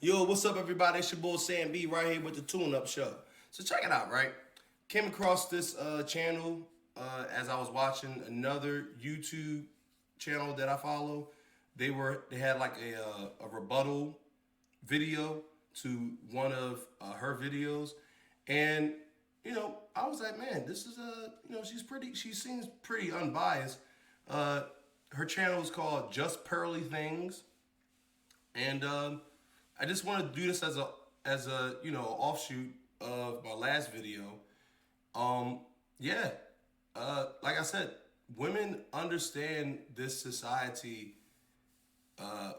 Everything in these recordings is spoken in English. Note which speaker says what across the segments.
Speaker 1: Yo, what's up, everybody? It's your boy Sam B right here with the Tune Up Show. So check it out, right? Came across this channel as I was watching another YouTube channel that I follow. They had like a rebuttal video to one of her videos, and I was like, man, this is she seems pretty unbiased. Uh, Her channel is called Just Pearly Things, and I just want to do this as a offshoot of my last video. Um, yeah, like I said, women understand this society. Uh,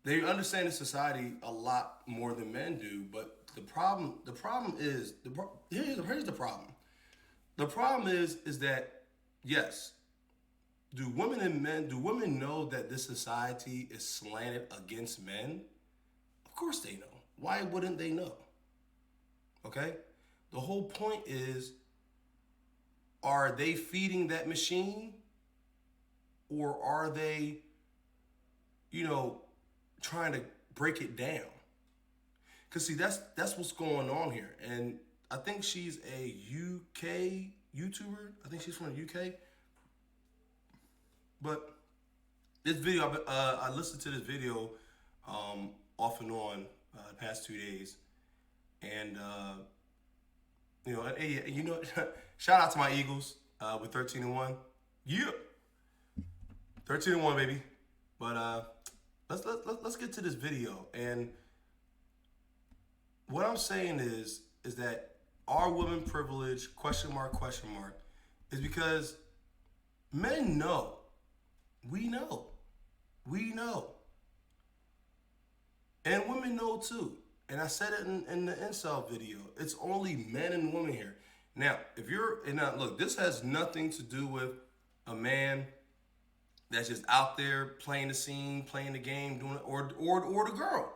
Speaker 1: they understand this society a lot more than men do. But the problem is here's the problem. The problem is that yes, do women know that this society is slanted against men? Of course they know. Why wouldn't they know? Okay? The whole point is, are they feeding that machine, or are they, you know, trying to break it down? Cause see, that's what's going on here. And I think she's a UK YouTuber. I think she's from the UK. But this video, I listened to this video off and on the past 2 days, and shout out to my Eagles with 13-1. Yeah, 13-1, baby. But let's get to this video. And what I'm saying is that our women privilege question mark is because men know. We know. And women know too. And I said it in the incel video. It's only men and women here. Now, look, this has nothing to do with a man that's just out there playing the scene, playing the game, doing it, or the girl,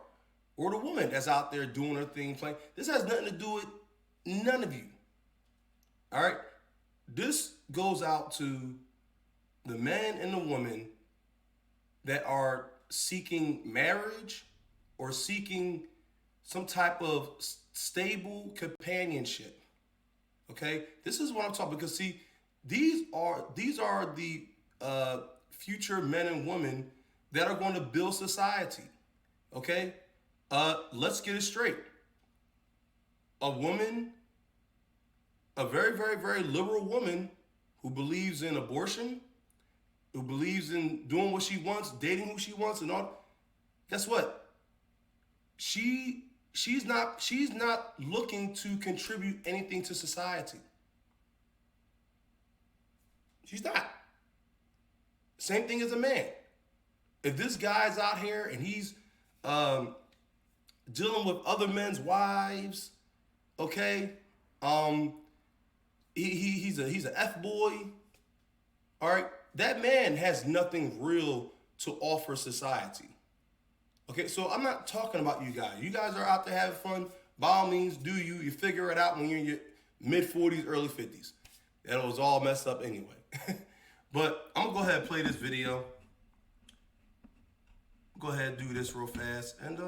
Speaker 1: or the woman that's out there doing her thing, playing. This has nothing to do with none of you. All right? This goes out to the man and the woman that are seeking marriage or seeking some type of stable companionship. Okay, this is what I'm talking, because see, these are the future men and women that are going to build society. Okay, let's get it straight. A woman, a very, very, very liberal woman who believes in abortion, who believes in doing what she wants, dating who she wants, and all. Guess what? She's not looking to contribute anything to society. She's not. Same thing as a man. If this guy's out here and he's dealing with other men's wives, okay, he's an F boy, all right. That man has nothing real to offer society. Okay, so I'm not talking about you guys. You guys are out there having fun. By all means, do you. You figure it out when you're in your mid-40s, early 50s. That was all messed up anyway. But I'm going to go ahead and play this video. Go ahead and do this real fast. And,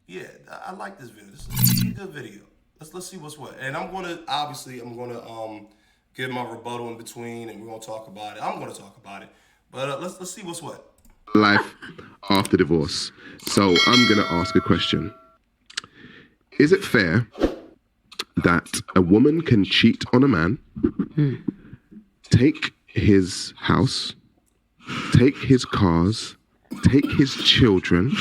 Speaker 1: yeah, I like this video. This is a good video. Let's see what's what. And I'm going to give my rebuttal in between, and we're going to talk about it. I'm going to talk about it. But let's see what's what.
Speaker 2: Life after divorce. So I'm going to ask a question. Is it fair that a woman can cheat on a man, take his house, take his cars, take his children,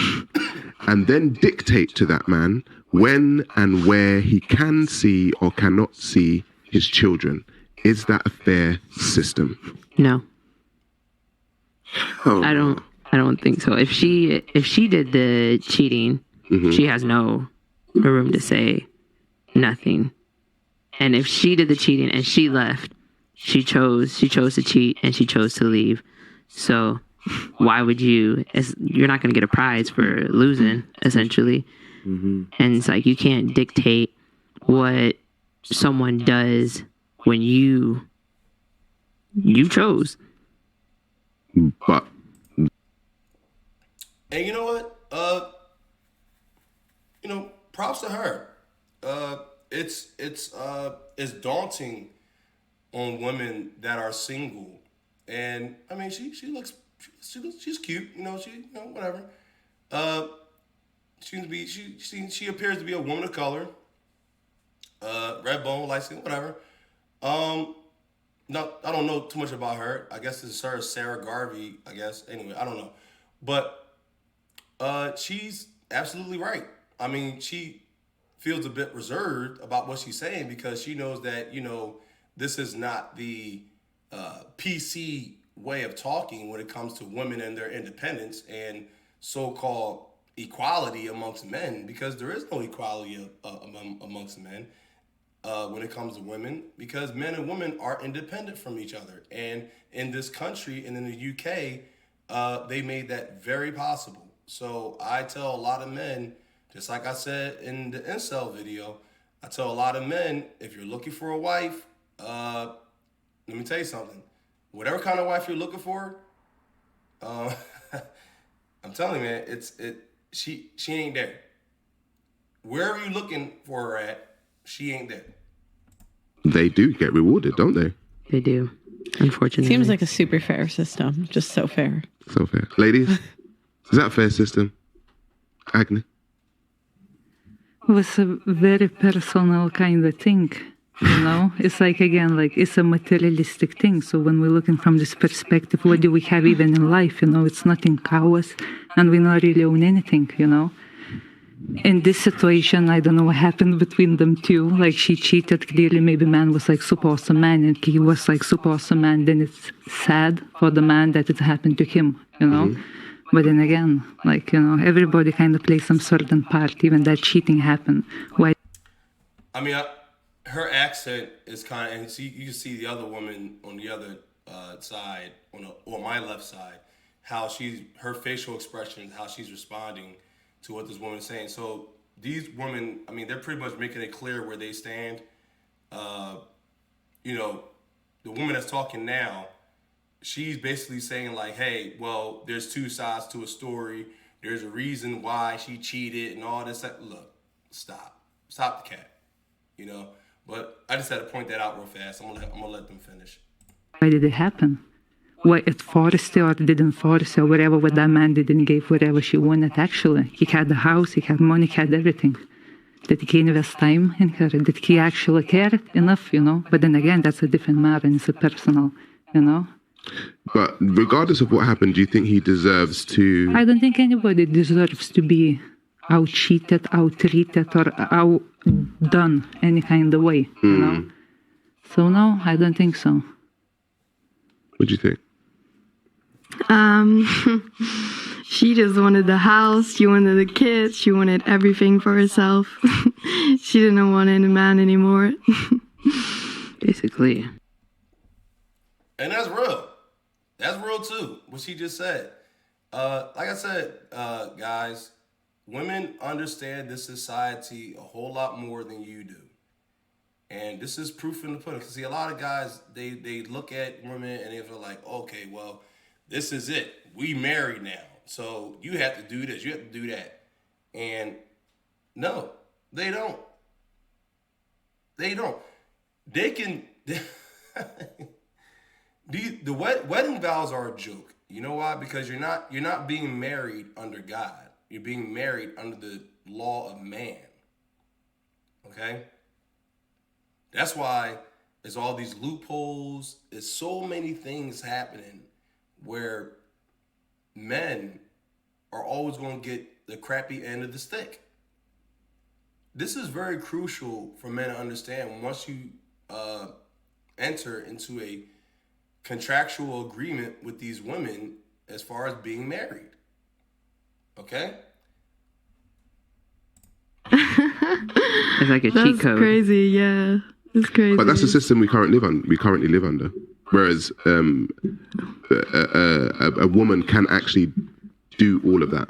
Speaker 2: and then dictate to that man when and where he can see or cannot see his children? Is that a fair system?
Speaker 3: No.
Speaker 2: Oh.
Speaker 3: I don't think so. If she did the cheating, she has no room to say nothing. And if she did the cheating and she left, she chose to cheat and she chose to leave. So why would you're not going to get a prize for losing, essentially. And it's like, you can't dictate what someone does when you chose.
Speaker 2: But
Speaker 1: And you know what? Props to her. It's daunting on women that are single, and I mean, she's cute. Whatever. She appears to be a woman of color. Red bone, light skin, whatever. No, I don't know too much about her. I guess it's her, Sarah Garvey. I guess anyway, I don't know, but she's absolutely right. I mean, she feels a bit reserved about what she's saying because she knows that this is not the PC way of talking when it comes to women and their independence and so-called equality amongst men, because there is no equality amongst men when it comes to women, because men and women are independent from each other. And in this country and in the UK, they made that very possible. So I tell a lot of men, just like I said in the incel video, I tell a lot of men, if you're looking for a wife, let me tell you something. Whatever kind of wife you're looking for, I'm telling you, man, she ain't there. Wherever you're looking for her at, she ain't there.
Speaker 2: They do get rewarded, don't they?
Speaker 3: They do, unfortunately.
Speaker 4: Seems like a super fair system. Just so fair.
Speaker 2: So fair. Ladies, is that a fair system? Agni?
Speaker 5: It was a very personal kind of thing, It's like, again, like it's a materialistic thing. So when we're looking from this perspective, what do we have even in life? It's nothing ours, and we not really own anything, In this situation, I don't know what happened between them two. Like she cheated, clearly maybe man was like super awesome man and he was like super awesome man. Then it's sad for the man that it happened to him, Mm-hmm. But then again, like, everybody kind of plays some certain part, even that cheating happened. Why?
Speaker 1: I mean, her accent is kind of, and you can see the other woman on the other side, on my left side, how her facial expression, how she's responding to what this woman is saying. So these women, I mean, they're pretty much making it clear where they stand. The woman that's talking now, she's basically saying like, hey, well, there's two sides to a story. There's a reason why she cheated and all this. Look, stop the cat, But I just had to point that out real fast. I'm gonna let them finish.
Speaker 5: Why did it happen? Why it forced her or didn't force her, whatever, what that man didn't give whatever she wanted actually. He had the house, he had money, he had everything. Did he invest time in her? Did he actually care enough, But then again, that's a different matter and it's a personal,
Speaker 2: But regardless of what happened, do you think he deserves to...
Speaker 5: I don't think anybody deserves to be out-cheated, out-treated, or outdone any kind of way, So no, I don't think so.
Speaker 2: What do you think?
Speaker 6: She just wanted the house, she wanted the kids, she wanted everything for herself. She didn't want any man anymore.
Speaker 3: Basically.
Speaker 1: And that's real. That's real too, what she just said. Like I said, guys, women understand this society a whole lot more than you do. And this is proof in the pudding. Because see, a lot of guys, they look at women and they feel like, okay, well, this is it. We married now. So you have to do this. You have to do that. And no, they don't. They don't. They can... The wedding vows are a joke. You know why? Because you're not being married under God. You're being married under the law of man. Okay? That's why there's all these loopholes. There's so many things happening where men are always going to get the crappy end of the stick. This is very crucial for men to understand. Once you enter into a contractual agreement with these women as far as being married. Okay?
Speaker 3: It's like a cheat code.
Speaker 6: That's crazy, yeah. It's crazy.
Speaker 2: But that's the system we currently live under. Whereas a woman can actually do all of that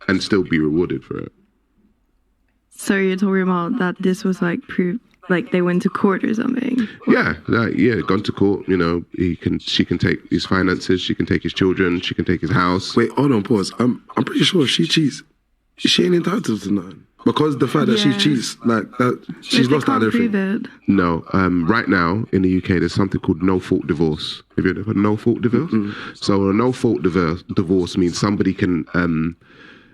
Speaker 2: and still be rewarded for it.
Speaker 6: So you're talking about that this was like Like they went to court or something.
Speaker 2: Yeah, gone to court. You know, she can take his finances, she can take his children, she can take his house.
Speaker 7: Wait, hold on, pause. I'm pretty sure if she cheats, she ain't entitled to nothing. Because the fact that she cheats, like that, she's lost out of everything.
Speaker 2: No, right now in the UK, there's something called no-fault divorce. Have you ever heard of no-fault divorce? So a no-fault divorce means somebody can,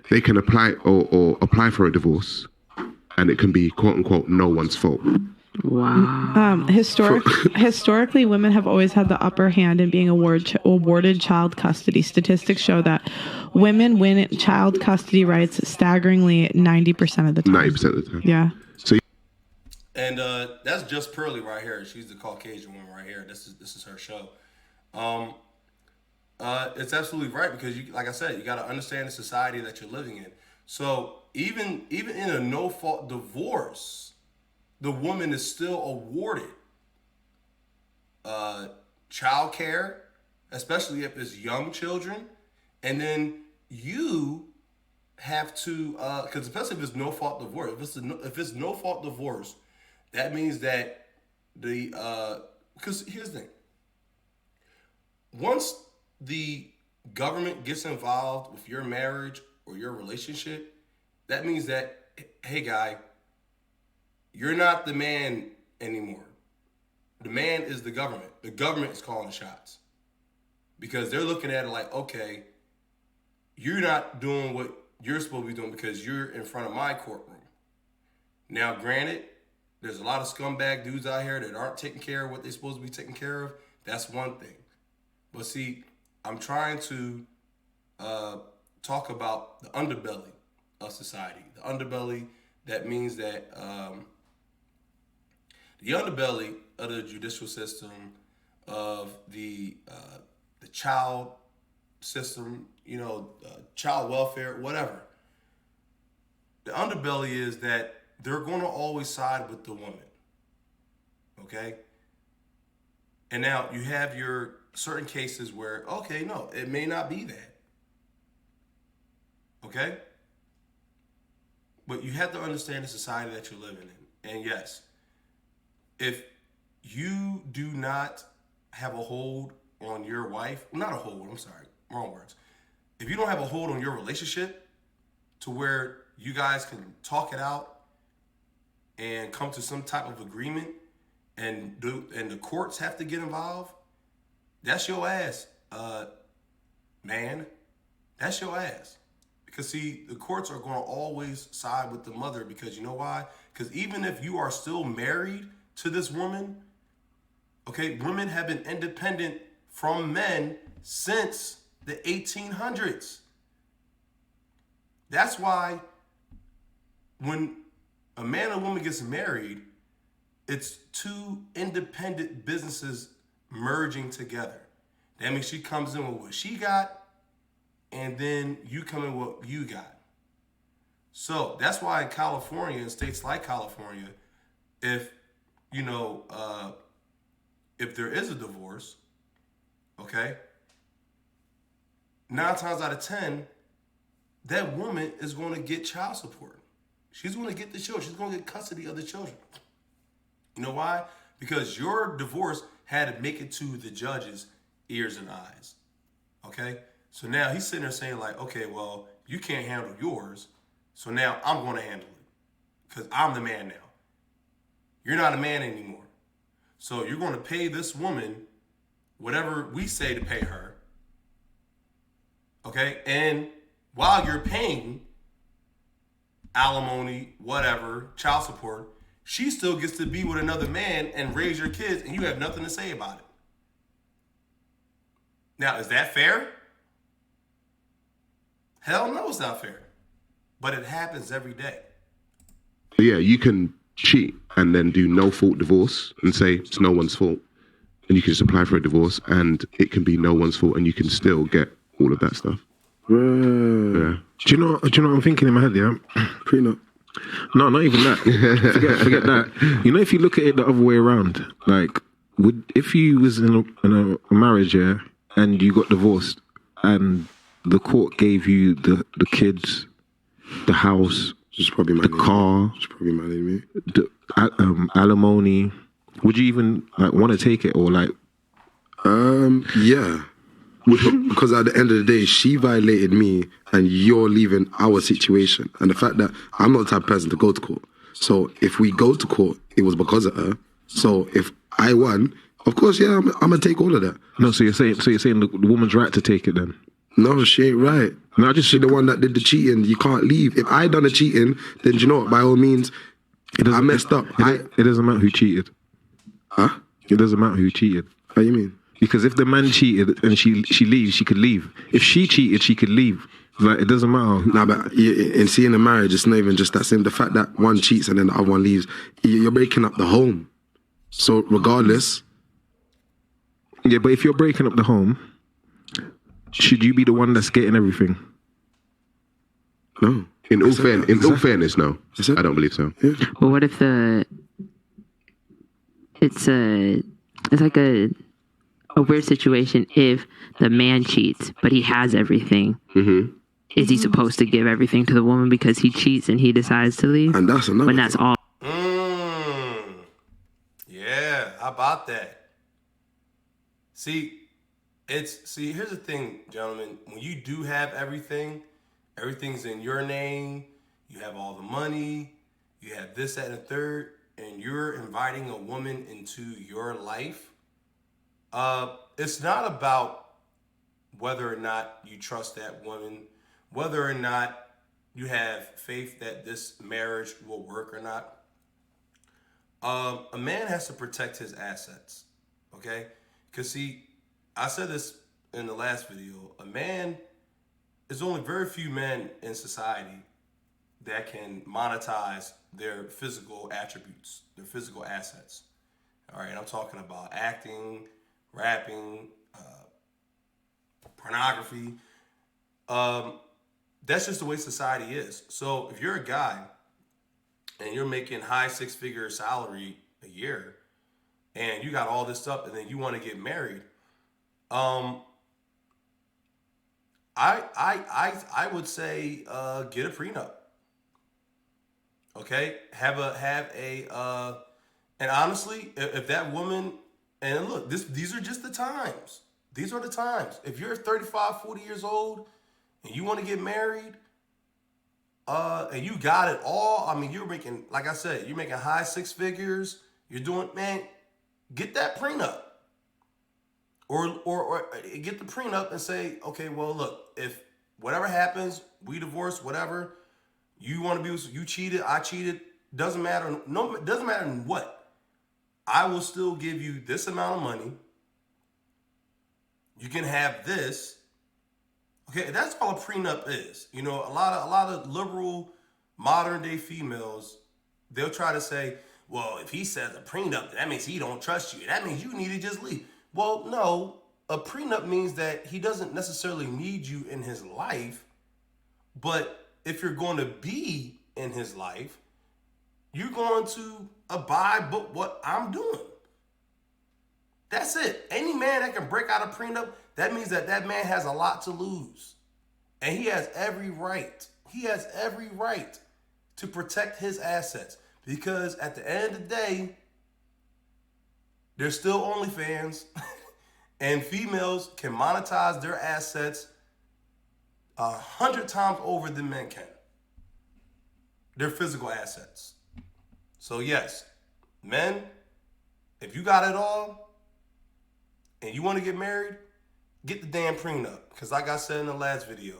Speaker 2: they can apply or apply for a divorce, and it can be quote-unquote no one's fault.
Speaker 3: Wow.
Speaker 4: Historically, women have always had the upper hand in being awarded child custody. Statistics show that women win child custody rights staggeringly 90% of the time.
Speaker 2: 90% of the time.
Speaker 4: Yeah.
Speaker 1: And that's just Pearly right here. She's the Caucasian woman right here. This is her show. It's absolutely right because, like I said, you got to understand the society that you're living in. So even in a no-fault divorce, the woman is still awarded child care, especially if it's young children. And then you have to, because especially if it's no-fault divorce, if it's no-fault divorce, that means that because here's the thing. Once the government gets involved with your marriage or your relationship, that means that, hey, guy, you're not the man anymore. The man is the government. The government is calling the shots. Because they're looking at it like, okay, you're not doing what you're supposed to be doing because you're in front of my courtroom. Now, granted, there's a lot of scumbag dudes out here that aren't taking care of what they're supposed to be taking care of. That's one thing. But see, I'm trying to talk about the underbelly of society. The underbelly, that means that the underbelly of the judicial system, of the child system, child welfare, whatever. The underbelly is that they're going to always side with the woman. Okay? And now you have your certain cases where, okay, no, it may not be that. Okay? But you have to understand the society that you're living in. And yes, if you do not have a hold on your wife, not a hold, I'm sorry, wrong words. If you don't have a hold on your relationship to where you guys can talk it out and come to some type of agreement and the courts have to get involved, that's your ass, man. That's your ass. Because see, the courts are going to always side with the mother because you know why? Because even if you are still married to this woman, okay, women have been independent from men since the 1800s. That's why when a man and woman gets married, it's two independent businesses merging together. That means she comes in with what she got, and then you come in with what you got. So that's why in California, in states like California, if there is a divorce, okay, 9 times out of 10, that woman is going to get child support. She's going to get the children. She's going to get custody of the children. You know why? Because your divorce had to make it to the judge's ears and eyes. Okay? So now he's sitting there saying like, okay, well, you can't handle yours. So now I'm going to handle it. Because I'm the man now. You're not a man anymore. So you're going to pay this woman whatever we say to pay her. Okay? And while you're paying alimony, whatever, child support, she still gets to be with another man and raise your kids, and you have nothing to say about it. Now, is that fair? Hell no, it's not fair. But it happens every day.
Speaker 2: Yeah, you can cheat and then do no-fault divorce and say it's no one's fault. And you can just apply for a divorce and it can be no one's fault and you can still get all of that stuff.
Speaker 7: Right.
Speaker 2: Yeah.
Speaker 7: Do you know what I'm thinking in my head, yeah? Prenup. No, not even that. forget that. You know, if you look at it the other way around, like, if you was in a marriage, yeah, and you got divorced, and the court gave you the kids, the house,
Speaker 8: She's probably my
Speaker 2: the car,
Speaker 8: She's probably my me.
Speaker 7: the alimony. Would you even like want to take it or like?
Speaker 8: Yeah. Because at the end of the day, she violated me and you're leaving our situation. And the fact that I'm not the type of person to go to court. So if we go to court, it was because of her. So if I won, of course, yeah, I'm gonna take all of that.
Speaker 7: No, so you're saying the woman's right to take it then?
Speaker 8: No, she ain't right.
Speaker 7: No, I just
Speaker 8: She the one that did the cheating. You can't leave. If I done the cheating, then do you know what? By all means, I messed up.
Speaker 7: It doesn't matter who cheated.
Speaker 8: Huh?
Speaker 7: It doesn't matter who cheated.
Speaker 8: What do you mean?
Speaker 7: Because if the man cheated and she leaves, she could leave. If she cheated, she could leave. Like, it doesn't matter.
Speaker 8: Nah, but in seeing a marriage, it's not even just that same. The fact that one cheats and then the other one leaves, you're breaking up the home. So regardless,
Speaker 7: Yeah, but if you're breaking up the home, should you be the one that's getting everything?
Speaker 8: no.
Speaker 2: in all fairness, no,
Speaker 8: said-
Speaker 2: I don't believe so.
Speaker 3: Well, what if it's like a weird situation if the man cheats but he has everything? Is he supposed to give everything to the woman because he cheats and he decides to leave?
Speaker 8: And that's another
Speaker 3: when that's all.
Speaker 1: Yeah, how about that? See, here's the thing, gentlemen. When you do have everything, everything's in your name, you have all the money, you have this, that, and the third, and you're inviting a woman into your life, it's not about whether or not you trust that woman, whether or not you have faith that this marriage will work or not. A man has to protect his assets, okay? Because see, I said this in the last video, there's only very few men in society that can monetize their physical attributes, their physical assets. All right, I'm talking about acting, rapping, pornography. That's just the way society is. So if you're a guy and you're making high six-figure salary a year and you got all this stuff and then you want to get married, I would say get a prenup. Okay, have a and honestly, if that woman, and look, these are just the times. These are the times. If you're 35, 40 years old and you want to get married, and you got it all, I mean, you're making, like I said, you're making high six figures. You're doing, man, get that prenup. Or get the prenup and say, okay, well, look, if whatever happens, we divorce, whatever, you want to be, you cheated, I cheated, doesn't matter. No, it doesn't matter in what. I will still give you this amount of money. You can have this. Okay, that's all a prenup is. You know, a lot of liberal modern day females, they'll try to say, well, if he says a prenup, that means he don't trust you. That means you need to just leave. Well, no, a prenup means that he doesn't necessarily need you in his life, but if you're going to be in his life, you're going to abide by what I'm doing. That's it. Any man that can break out a prenup, that means that man has a lot to lose. And he has every right. He has every right to protect his assets. Because at the end of the day, there's still OnlyFans. And females can monetize their assets 100 times over than men can. Their physical assets. So yes, men, if you got it all and you want to get married, get the damn prenup. Because like I said in the last video,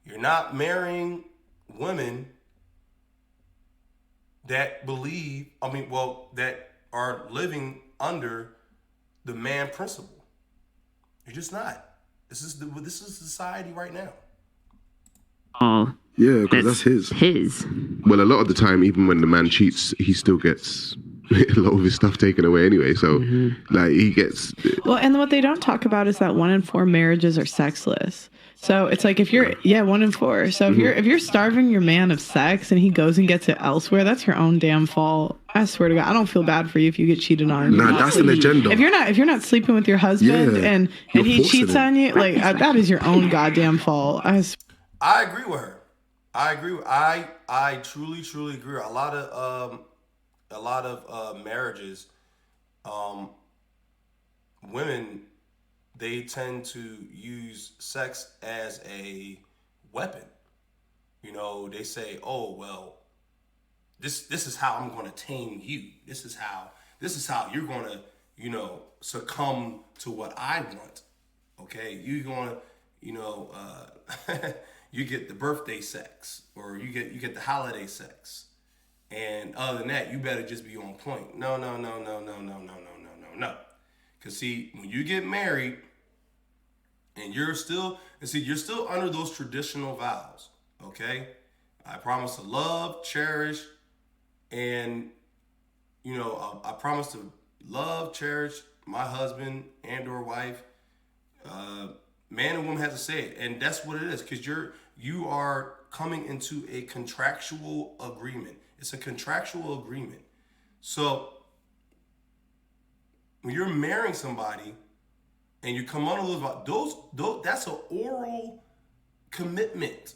Speaker 1: you're not marrying women that believe, that are living under the man principle. You're just not. This is society right now.
Speaker 3: Oh,
Speaker 8: Yeah, because that's his.
Speaker 3: His.
Speaker 2: Well, a lot of the time, even when the man cheats, he still gets a lot of his stuff taken away anyway. So, like, he gets.
Speaker 4: Well, and what they don't talk about is that 1 in 4 marriages are sexless. So it's like if you're 1 in 4. So if you're starving your man of sex and he goes and gets it elsewhere, that's your own damn fault. I swear to God, I don't feel bad for you if you get cheated on.
Speaker 8: Nah, that's an agenda.
Speaker 4: If you're not sleeping with your husband and he cheats on you, like that is your own goddamn fault.
Speaker 1: I agree with her. I agree. I truly agree. A lot of marriages, um, women, they tend to use sex as a weapon. You know, they say, "Oh well, this is how I'm going to tame you. This is how you're going to, you know, succumb to what I want. Okay, you're going to, you know, you get the birthday sex, or you get the holiday sex, and other than that, you better just be on point." No. Cause see, when you get married, and you're still under those traditional vows. Okay, I promise to love, cherish, and you know, I promise to love, cherish my husband and or wife. Man and woman have to say it, and that's what it is. Because you are coming into a contractual agreement. It's a contractual agreement. So when you're marrying somebody and you come under those that's an oral commitment.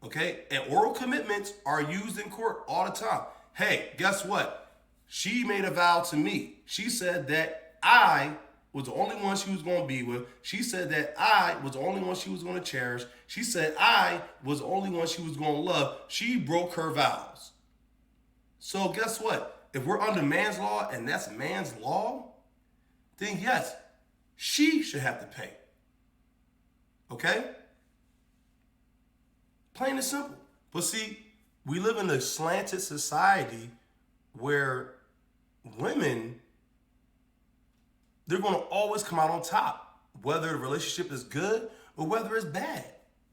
Speaker 1: Okay, and oral commitments are used in court all the time. Hey, guess what? She made a vow to me. She said that I was the only one she was going to be with. She said that I was the only one she was going to cherish. She said I was the only one she was going to love. She broke her vows. So guess what? If we're under man's law and that's man's law, then yes, she should have to pay. Okay? Plain and simple. But see, we live in a slanted society where women, they're going to always come out on top, whether the relationship is good or whether it's bad.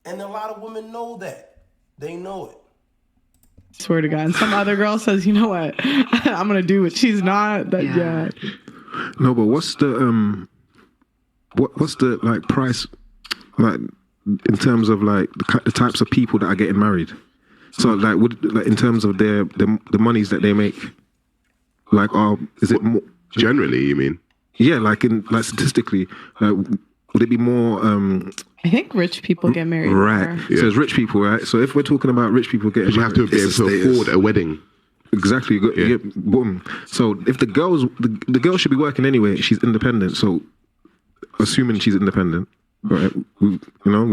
Speaker 1: And a lot of women know that. They know it.
Speaker 4: Swear to God. And some other girl says, you know what? I'm going to do what she's not. Yeah.
Speaker 7: No, but what's the like price, like in terms of like the types of people that are getting married? So like in terms of the monies that they make, like is it more
Speaker 2: Generally, you mean?
Speaker 7: Yeah, like statistically, would it be more?
Speaker 4: I think rich people get married.
Speaker 7: Right.
Speaker 4: More.
Speaker 7: Yeah. So it's rich people, right? So if we're talking about rich people getting
Speaker 2: You have
Speaker 7: married,
Speaker 2: to be able to afford a wedding.
Speaker 7: Exactly. You get, boom. So if the girl should be working anyway, she's independent. So assuming she's independent, right? We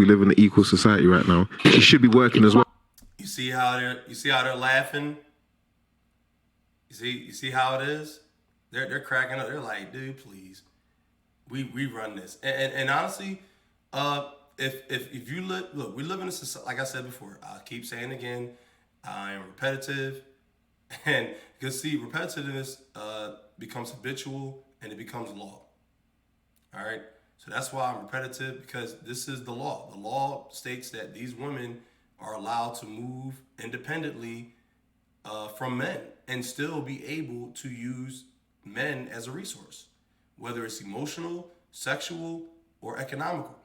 Speaker 7: live in an equal society right now. She should be working as well.
Speaker 1: You see how they're laughing? You see how it is? They're cracking up. They're like, dude, please. We run this. And honestly, if you look, we live in a society, like I said before, I'll keep saying it again, I am repetitive. And because see, repetitiveness becomes habitual and it becomes law. All right? So that's why I'm repetitive, because this is the law. The law states that these women are allowed to move independently from men and still be able to use men as a resource, whether it's emotional, sexual, or economical.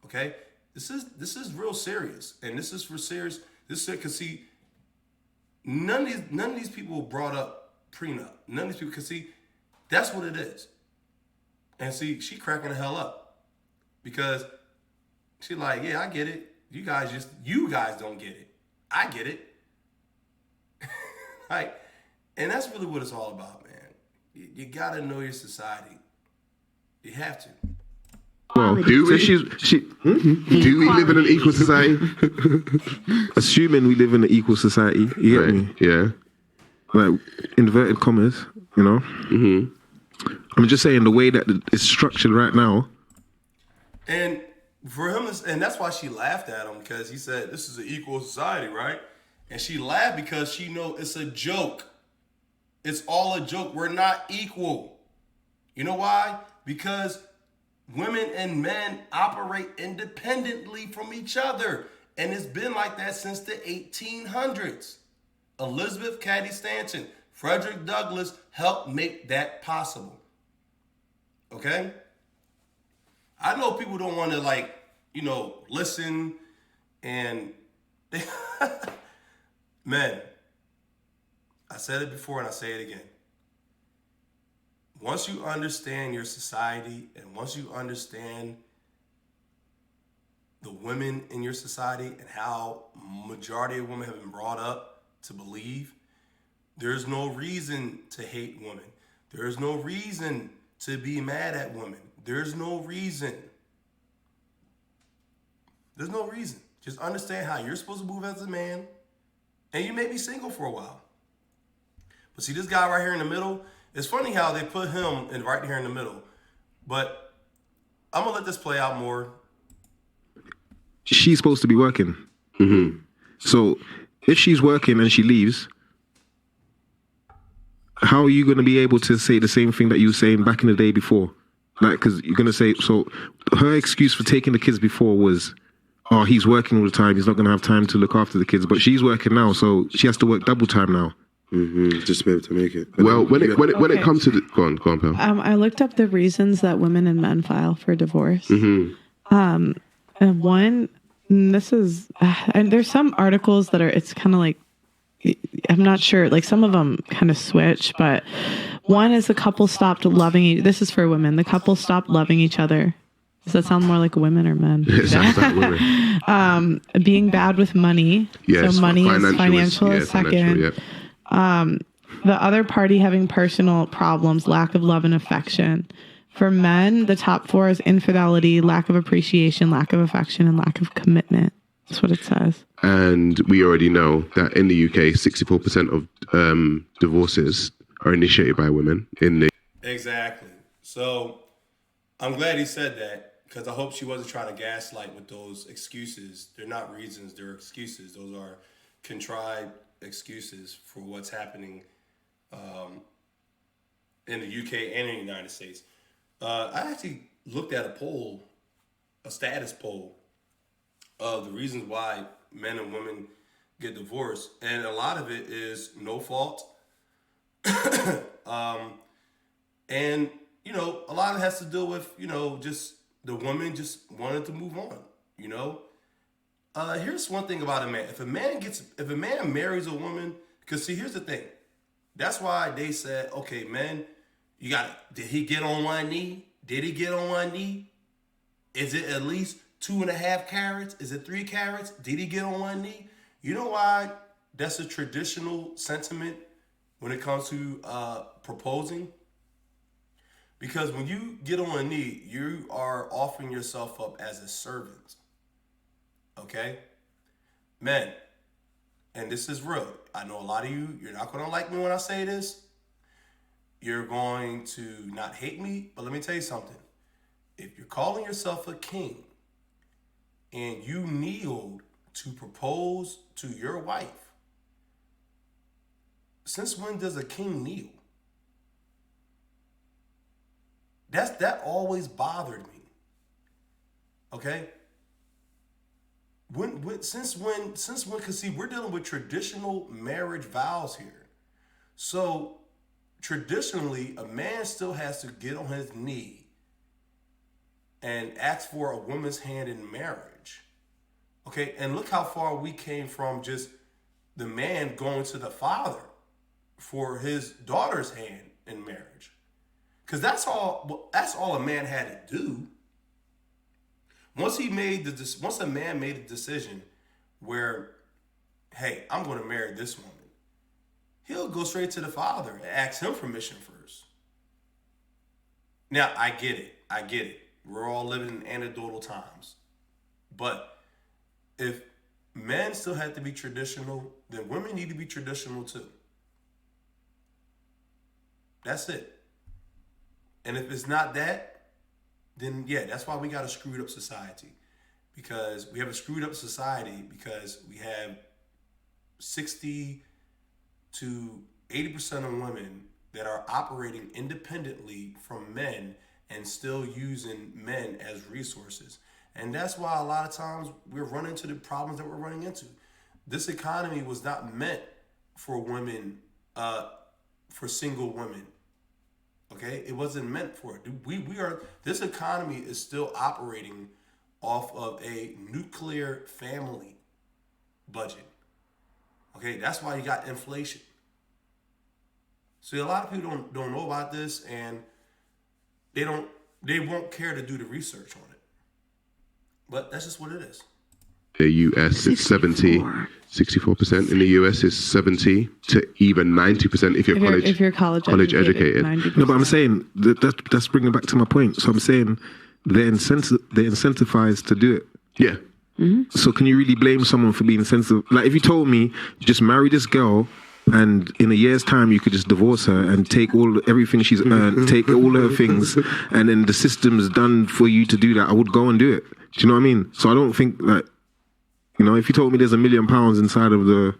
Speaker 1: Okay? This is real serious. And this is for serious. This is because see, none of these people brought up prenup. None of these people, because see, that's what it is. And see, she cracking the hell up because she like, yeah, I get it. You guys don't get it. I get it. Like, and that's really what it's all about, man. You gotta know your society. You have to.
Speaker 2: Well, do we? Do we live in an equal society?
Speaker 7: Assuming we live in an equal society, you get me?
Speaker 2: Yeah.
Speaker 7: Like inverted commas, you know. Mm-hmm. I'm just saying the way that it's structured right now.
Speaker 1: And for him, and that's why she laughed at him, because he said this is an equal society, right? And she laughed because she know it's a joke. It's all a joke. We're not equal. You know why? Because women and men operate independently from each other. And it's been like that since the 1800s. Elizabeth Cady Stanton, Frederick Douglass helped make that possible. Okay? I know people don't want to listen and men, I said it before and I say it again. Once you understand your society and once you understand the women in your society and how majority of women have been brought up to believe, there's no reason to hate women. There's no reason to be mad at women. There's no reason. There's no reason. Just understand how you're supposed to move as a man, and you may be single for a while. But see, this guy right here in the middle, it's funny how they put him in right here in the middle. But I'm going to let this play out more.
Speaker 7: She's supposed to be working. So if she's working and she leaves, how are you going to be able to say the same thing that you were saying back in the day before? Like, because you're going to say, so her excuse for taking the kids before was, oh, he's working all the time, he's not going to have time to look after the kids. But she's working now, so she has to work double time now.
Speaker 8: Just to be able to make it.
Speaker 2: Well, when it comes to the... Go on, pal.
Speaker 4: I looked up the reasons that women and men file for divorce. And one, this is, and there's some articles that are, it's kind of like, I'm not sure, like some of them kind of switch, but one is the couple stopped loving, this is for women, the couple stopped loving each other. Does that sound more like women or men?
Speaker 2: It sounds like women.
Speaker 4: Being bad with money.
Speaker 2: Yes,
Speaker 4: so money is financial is second. The other party having personal problems, lack of love and affection. For men, the top 4 is infidelity, lack of appreciation, lack of affection, and lack of commitment. That's what it says.
Speaker 2: And we already know that in the UK, 64% of divorces are initiated by women.
Speaker 1: Exactly. So I'm glad he said that, because I hope she wasn't trying to gaslight with those excuses. They're not reasons, they're excuses. Those are contrived excuses for what's happening in the UK and in the United States. I actually looked at a poll, a status poll, of the reasons why men and women get divorced, and a lot of it is no fault. And you know, a lot of it has to do with, you know, just the woman just wanted to move on, you know. Here's one thing about a man. If a man marries a woman, because see, here's the thing. That's why they said, okay, men, did he get on one knee? Did he get on one knee? Is it at least 2.5 carats? Is it 3 carats? Did he get on one knee? You know why that's a traditional sentiment when it comes to proposing? Because when you get on a knee, you are offering yourself up as a servant. Okay? Men, and this is real. I know a lot of you're not going to like me when I say this. You're going to not hate me, but let me tell you something. If you're calling yourself a king and you kneeled to propose to your wife, since when does a king kneel? That always bothered me. Okay? Since when, because see, we're dealing with traditional marriage vows here. So traditionally, a man still has to get on his knee and ask for a woman's hand in marriage. Okay, and look how far we came from just the man going to the father for his daughter's hand in marriage. Because that's all a man had to do. Once a man made a decision where, hey, I'm going to marry this woman, he'll go straight to the father and ask him permission first. Now, I get it. We're all living in anecdotal times. But if men still have to be traditional, then women need to be traditional too. That's it. And if it's not that, then yeah, that's why we got a screwed up society. Because we have a screwed up society because we have 60 to 80% of women that are operating independently from men and still using men as resources. And that's why a lot of times we're running into the problems that we're running into. This economy was not meant for women, for single women. Okay, it wasn't meant for it. This economy is still operating off of a nuclear family budget. Okay, that's why you got inflation. See, a lot of people don't know about this, and they won't care to do the research on it. But that's just what it is.
Speaker 2: The US is 64%. In the US is 70 to even 90% if you're college educated.
Speaker 4: 90%.
Speaker 7: No, but I'm saying that's bringing back to my point. So I'm saying they're incentivized to do it.
Speaker 2: Yeah.
Speaker 7: So can you really blame someone for being sensitive? Like if you told me just marry this girl and in a year's time you could just divorce her and take everything she's earned, take all her things, and then the system's done for you to do that, I would go and do it. Do you know what I mean? So I don't think like, you know, if you told me there's £1 million inside of the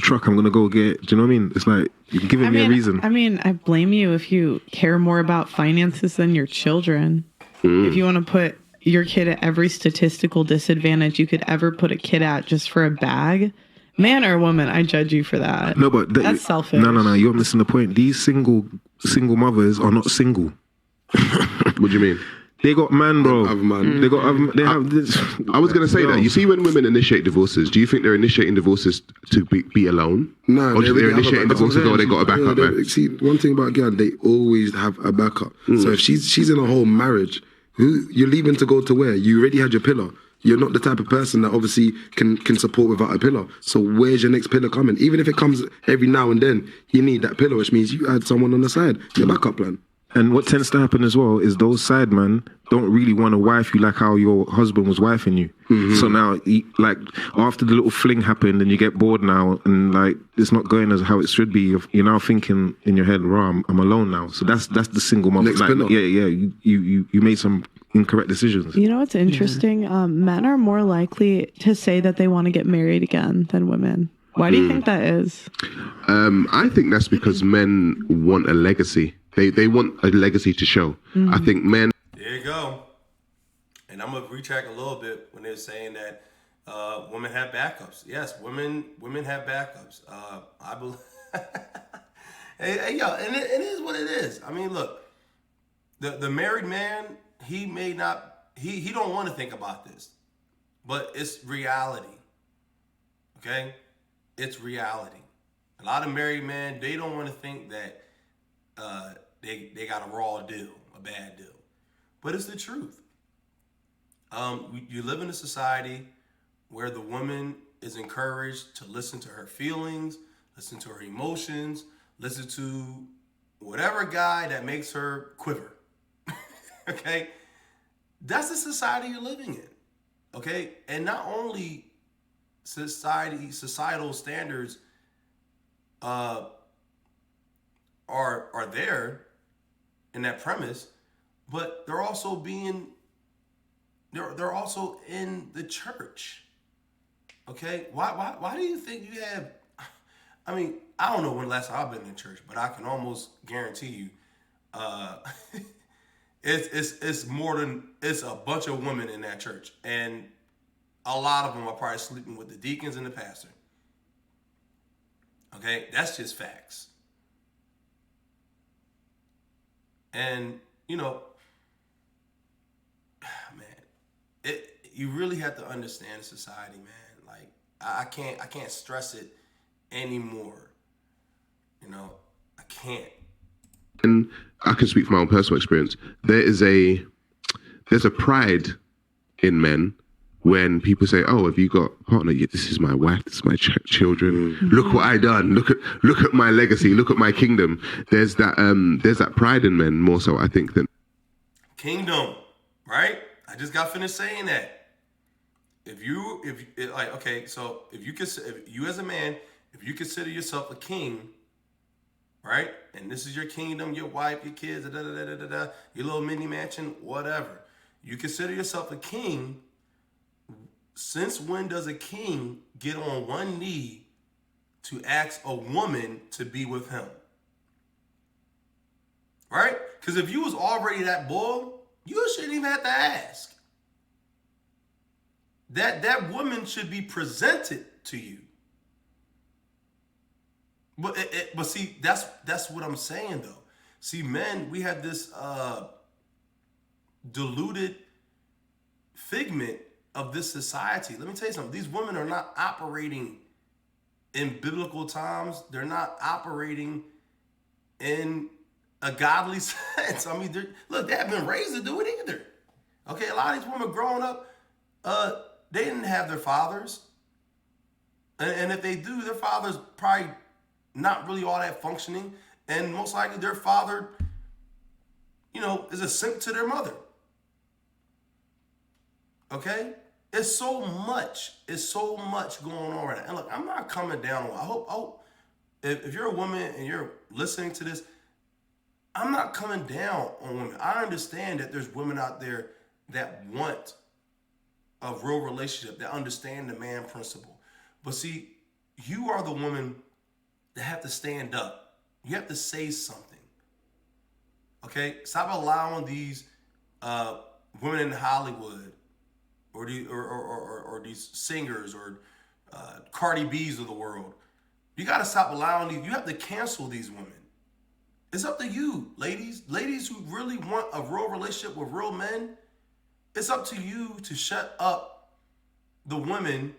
Speaker 7: truck, I'm gonna go get it. Do you know what I mean? It's like you're giving me a reason.
Speaker 4: I mean, I blame you if you care more about finances than your children. If you want to put your kid at every statistical disadvantage you could ever put a kid at just for a bag, man or woman, I judge you for that.
Speaker 7: No, but
Speaker 4: that's selfish.
Speaker 7: No, you're missing the point. These single mothers are not single.
Speaker 2: What do you mean?
Speaker 7: They got man, bro. They have this.
Speaker 2: I was going to say that. You see, when women initiate divorces, do you think they're initiating divorces to be alone?
Speaker 8: No,
Speaker 2: or they're initiating divorces or they got a backup, man?
Speaker 8: See, one thing about girl, they always have a backup. So if she's in a whole marriage, you're leaving to go to where? You already had your pillar. You're not the type of person that obviously can support without a pillar. So where's your next pillar coming? Even if it comes every now and then, you need that pillar, which means you had someone on the side. Your backup plan.
Speaker 7: And what tends to happen as well is those side men don't really want to wife you like how your husband was wifing you. So now, like, after the little fling happened and you get bored now and, like, it's not going as how it should be, you're now thinking in your head, I'm alone now. So that's the single mom.
Speaker 8: Next
Speaker 7: like,
Speaker 8: pillar.
Speaker 7: You made some incorrect decisions.
Speaker 4: You know what's interesting? Men are more likely to say that they want to get married again than women. Why do you think that is?
Speaker 2: I think that's because men want a legacy. They want a legacy to show. I think men...
Speaker 1: There you go. And I'm going to retract a little bit when they're saying that women have backups. Yes, women have backups. I believe... hey, yo, and it is what it is. I mean, look, the married man, he may not... He don't want to think about this. But it's reality. Okay? It's reality. A lot of married men, they don't want to think that they got a raw deal, a bad deal. But it's the truth. You live in a society where the woman is encouraged to listen to her feelings, listen to her emotions, listen to whatever guy that makes her quiver. Okay? That's the society you're living in. Okay? And not only societal standards are there in that premise, but they're also they're also in the church. Okay? Why do you think you have... I mean, I don't know when the last time I've been in church, but I can almost guarantee you it's a bunch of women in that church, and a lot of them are probably sleeping with the deacons and the pastor. Okay? That's just facts. And, you know, man, you really have to understand society, man. Like, I can't stress it anymore. You know, I can't.
Speaker 2: And I can speak from my own personal experience. There's a pride in men when people say, "Oh, have you got a partner? Yeah, this is my wife. This is my children. Look what I done. Look at my legacy. Look at my kingdom." There's that pride in men more so, I think, than
Speaker 1: kingdom. Right? I just got finished saying that. If you as a man, if you consider yourself a king, right? And this is your kingdom, your wife, your kids, your little mini mansion, whatever. You consider yourself a king. Since when does a king get on one knee to ask a woman to be with him? Right? Because if you was already that bull, you shouldn't even have to ask. That woman should be presented to you. But see, that's what I'm saying though. See, men, we have this diluted figment of this society. Let me tell you something. These women are not operating in biblical times. They're not operating in a godly sense. I mean, they haven't been raised to do it either. Okay, a lot of these women growing up, they didn't have their fathers. And if they do, their father's probably not really all that functioning. And most likely their father, is a simp to their mother. Okay? It's so much going on right now. And look, I'm not coming down on, I hope if you're a woman and you're listening to this, I'm not coming down on women. I understand that there's women out there that want a real relationship, that understand the man principle. But see, you are the woman that have to stand up. You have to say something. Okay? Stop allowing these women in Hollywood or these singers or Cardi B's of the world. You got to stop allowing these. You have to cancel these women. It's up to you, ladies. Ladies who really want a real relationship with real men, it's up to you to shut up the women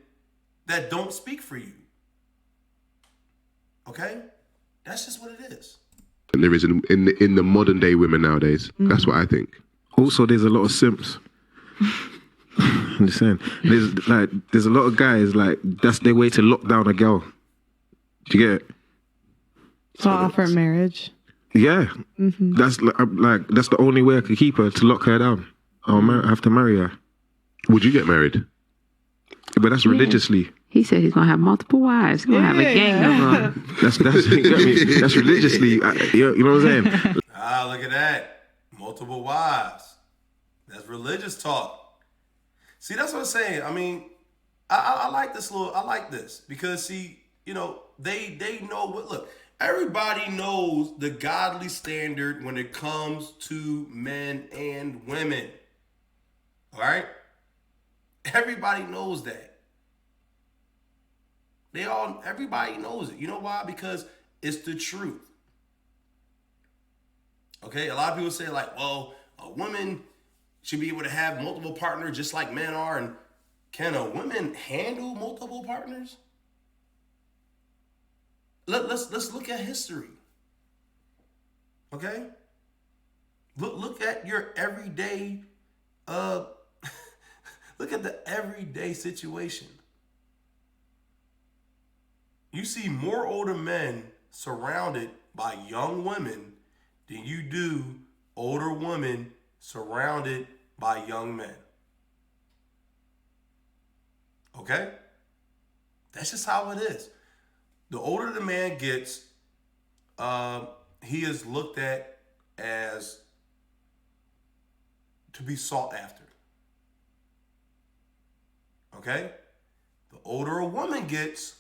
Speaker 1: that don't speak for you. Okay? That's just what it is.
Speaker 2: And there is in the modern day women nowadays. That's what I think.
Speaker 7: Also, there's a lot of simps. I'm just saying. There's a lot of guys, like, that's their way to lock down a girl. Do you get it?
Speaker 4: So offer marriage.
Speaker 7: Yeah. That's that's the only way I could keep her, to lock her down. I have to marry her.
Speaker 2: Would you get married?
Speaker 7: But that's religiously.
Speaker 3: He said he's gonna have multiple wives. He's gonna have a gang of them.
Speaker 7: That's you get me? That's religiously. You know what I'm saying?
Speaker 1: Look at that. Multiple wives. That's religious talk. See, that's what I'm saying. I mean, I like this I like this because see, they know what. Look, everybody knows the godly standard when it comes to men and women. All right? Everybody knows that. Everybody knows it. You know why? Because it's the truth. Okay? A lot of people say, like, well, a woman should be able to have multiple partners just like men are. And can a woman handle multiple partners? Let's look at history. Okay? Look at your everyday look at the everyday situation. You see more older men surrounded by young women than you do older women surrounded by young men. Okay? That's just how it is. The older the man gets, he is looked at as to be sought after. Okay? The older a woman gets,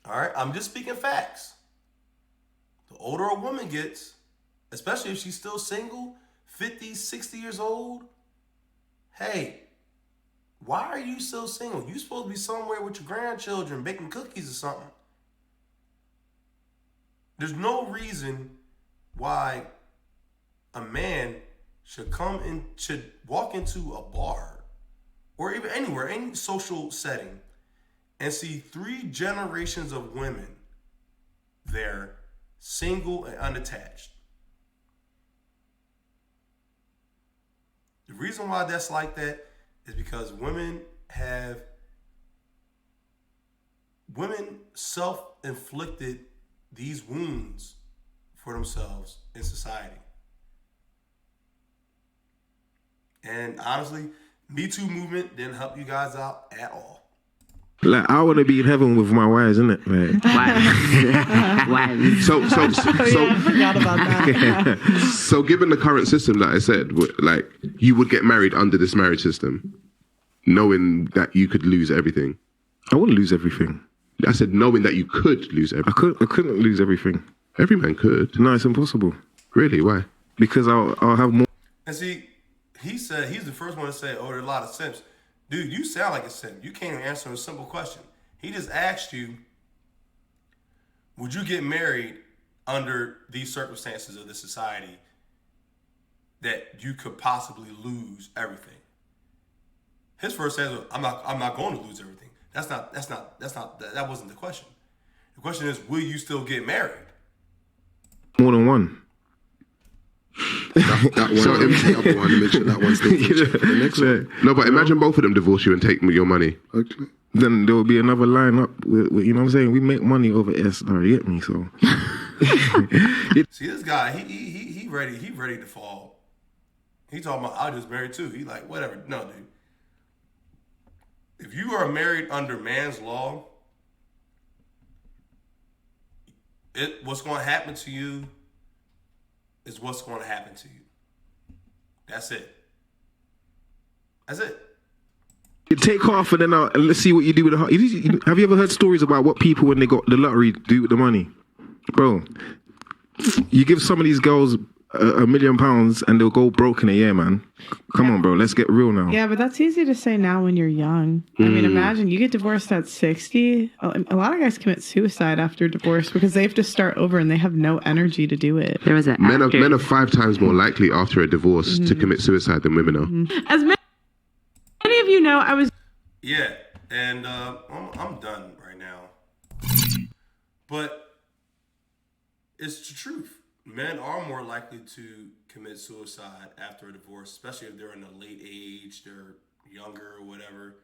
Speaker 1: all right, I'm just speaking facts. The older a woman gets, especially if she's still single, 50, 60 years old, hey, why are you still single? You supposed to be somewhere with your grandchildren baking cookies or something. There's no reason why a man should walk into a bar or even anywhere, any social setting, and see 3 generations of women there, single and unattached. The reason why that's like that is because women self-inflicted these wounds for themselves in society. And honestly, Me Too movement didn't help you guys out at all.
Speaker 7: Like, I want to be in heaven with my wives, innit? Like.
Speaker 3: Wives.
Speaker 2: So
Speaker 4: I forgot about that.
Speaker 2: So given the current system that I said, like, you would get married under this marriage system, knowing that you could lose everything.
Speaker 7: I wouldn't lose everything.
Speaker 2: I said knowing that you could lose everything.
Speaker 7: I couldn't lose everything.
Speaker 2: Every man could.
Speaker 7: No, it's impossible.
Speaker 2: Really? Why?
Speaker 7: Because I'll have more.
Speaker 1: And see, he said he's the first one to say, oh, there are a lot of simps. Dude, you sound like a simp. You can't even answer a simple question. He just asked you, would you get married under these circumstances of the society that you could possibly lose everything? His first answer was, I'm not going to lose everything. That wasn't the question. The question is, will you still get married?
Speaker 7: More than one.
Speaker 8: That one, the other one, make sure that one stays in check for the next one.
Speaker 2: No, but imagine both of them divorce you and take your money.
Speaker 8: Okay.
Speaker 7: Then there will be another line up. With, you know what I'm saying? We make money over SR. You get me? So
Speaker 1: See, this guy, he ready to fall. He talking about, I just married too. He like, whatever. No, dude. If you are married under man's law, what's going to happen to you is what's going to happen to you. That's it. That's it.
Speaker 7: you take half and then let's see what you do with the half. Have you ever heard stories about what people when they got the lottery do with the money, bro? You give some of these girls £1 million and they'll go broke in a year, man. Come on, bro. Let's get real now.
Speaker 4: Yeah, but that's easy to say now when you're young. I mean, imagine you get divorced at 60. A lot of guys commit suicide after divorce because they have to start over and they have no energy to do it.
Speaker 3: There was an
Speaker 2: Men
Speaker 3: actor.
Speaker 2: are 5 times more likely after a divorce to commit suicide than women are.
Speaker 4: As many of you know, I was
Speaker 1: Yeah, and I'm done right now. But it's the truth. Men are more likely to commit suicide after a divorce, especially if they're in a late age, they're younger or whatever.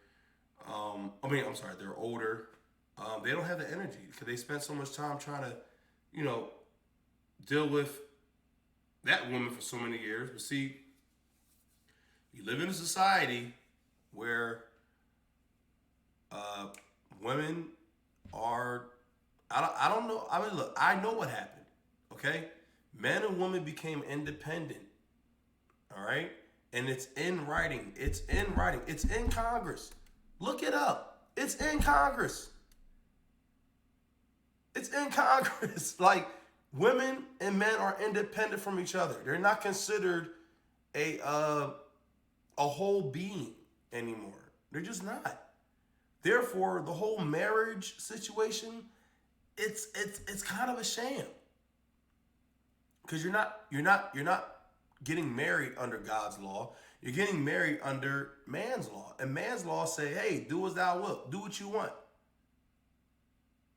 Speaker 1: They're older. They don't have the energy because they spent so much time trying to, deal with that woman for so many years. But see, you live in a society where women are, I don't know. I mean, look, I know what happened, okay? Men and women became independent, all right? And it's in writing. It's in writing. It's in Congress. Look it up. It's in Congress. It's in Congress. Like, women and men are independent from each other. They're not considered a whole being anymore. They're just not. Therefore, the whole marriage situation, it's kind of a sham. Because you're not getting married under God's law. You're getting married under man's law. And man's law say, hey, do as thou wilt. Do what you want.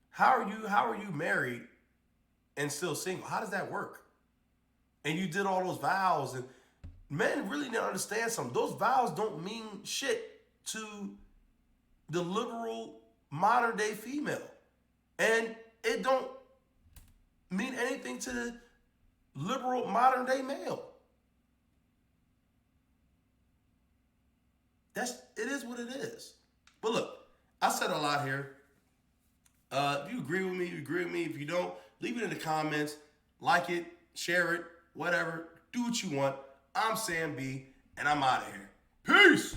Speaker 1: How are you married and still single? How does that work? And you did all those vows, and men really didn't understand something. Those vows don't mean shit to the liberal modern day female. And it don't mean anything to the liberal modern day male. It is what it is. But look, I said a lot here. If you agree with me, you agree with me. If you don't, leave it in the comments. Like it, share it, whatever. Do what you want. I'm Sam B, and I'm out of here. Peace!